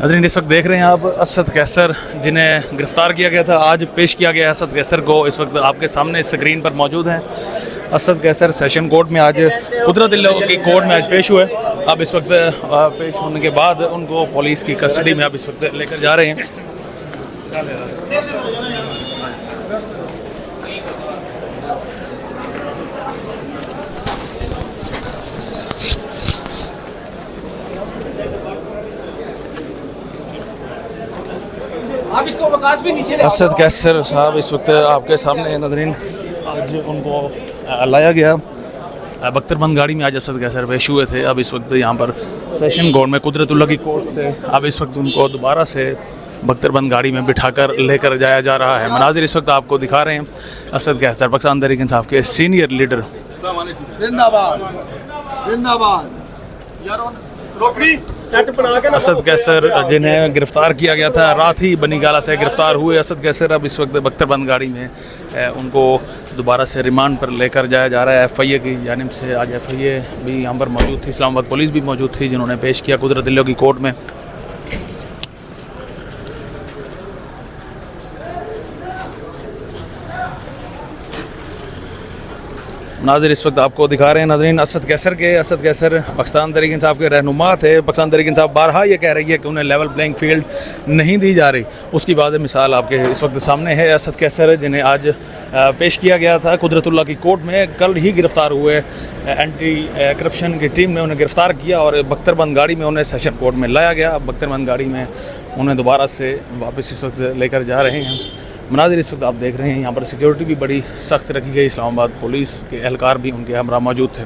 नाज़रीन इस वक्त देख रहे हैं आप असद कैसर जिन्हें गिरफ़्तार किया गया था, आज पेश किया गया असद कैसर को। इस वक्त आपके सामने स्क्रीन पर मौजूद हैं। असद कैसर सेशन कोर्ट में आज कुदरतुल्लाह की कोर्ट में आज पेश हुए। अब इस वक्त पेश होने के बाद उनको पुलिस की कस्टडी में अब इस वक्त लेकर जा रहे हैं। आप इसको वकास भी नीचे असद कैसर साहब इस वक्त आपके सामने नाज़रीन आज उनको लाया गया। बख्तरबंद गाड़ी में आज असद कैसर पेश हुए थे। अब इस वक्त यहाँ पर सेशन कोर्ट में कुदरतुल्लाह की कोर्ट से अब इस वक्त उनको दोबारा से बख्तरबंद गाड़ी में बिठाकर लेकर जाया जा रहा है। मनाजिर इस वक्त आपको दिखा रहे हैं। असद कैसर पाकिस्तान तहरीक इंसाफ के सीनियर लीडर। जिंदाबाद जिंदाबाद। असद कैसर जिन्हें गिरफ़्तार किया गया था, रात ही बनीगाला से गिरफ़्तार हुए असद कैसर अब इस वक्त बख्तरबंद गाड़ी में उनको दोबारा से रिमांड पर लेकर जाया जा रहा है। FIA की जानिब से आज FIA भी यहाँ पर मौजूद थी, इस्लामाबाद पुलिस भी मौजूद थी, जिन्होंने पेश किया कुदरतुल्लाह की कोर्ट में। नाज़रीन इस वक्त आपको दिखा रहे हैं नाज़रीन असद कैसर पाकिस्तान तहरीक इंसाफ के रहनुमा थे। पाकिस्तान तहरीक इंसाफ बारहा ये कह रही है कि उन्हें लेवल प्लेइंग फील्ड नहीं दी जा रही। उसकी बाद मिसाल आपके इस वक्त सामने है। असद कैसर जिन्हें आज पेश किया गया था कुदरतुल्लाह की कोर्ट में, कल ही गिरफ़्तार हुए। एंटी करप्शन की टीम ने उन्हें गिरफ़्तार किया और बख्तरबंद गाड़ी में उन्हें सेशन कोर्ट में लाया गया। अब बख्तरबंद गाड़ी में उन्हें दोबारा से वापस इस वक्त लेकर जा रहे हैं। मनाजिर इस वक्त आप देख रहे हैं यहाँ पर सिक्योरिटी भी बड़ी सख्त रखी गई। इस्लामाबाद पुलिस के एहलकार भी उनके हमरा मौजूद थे।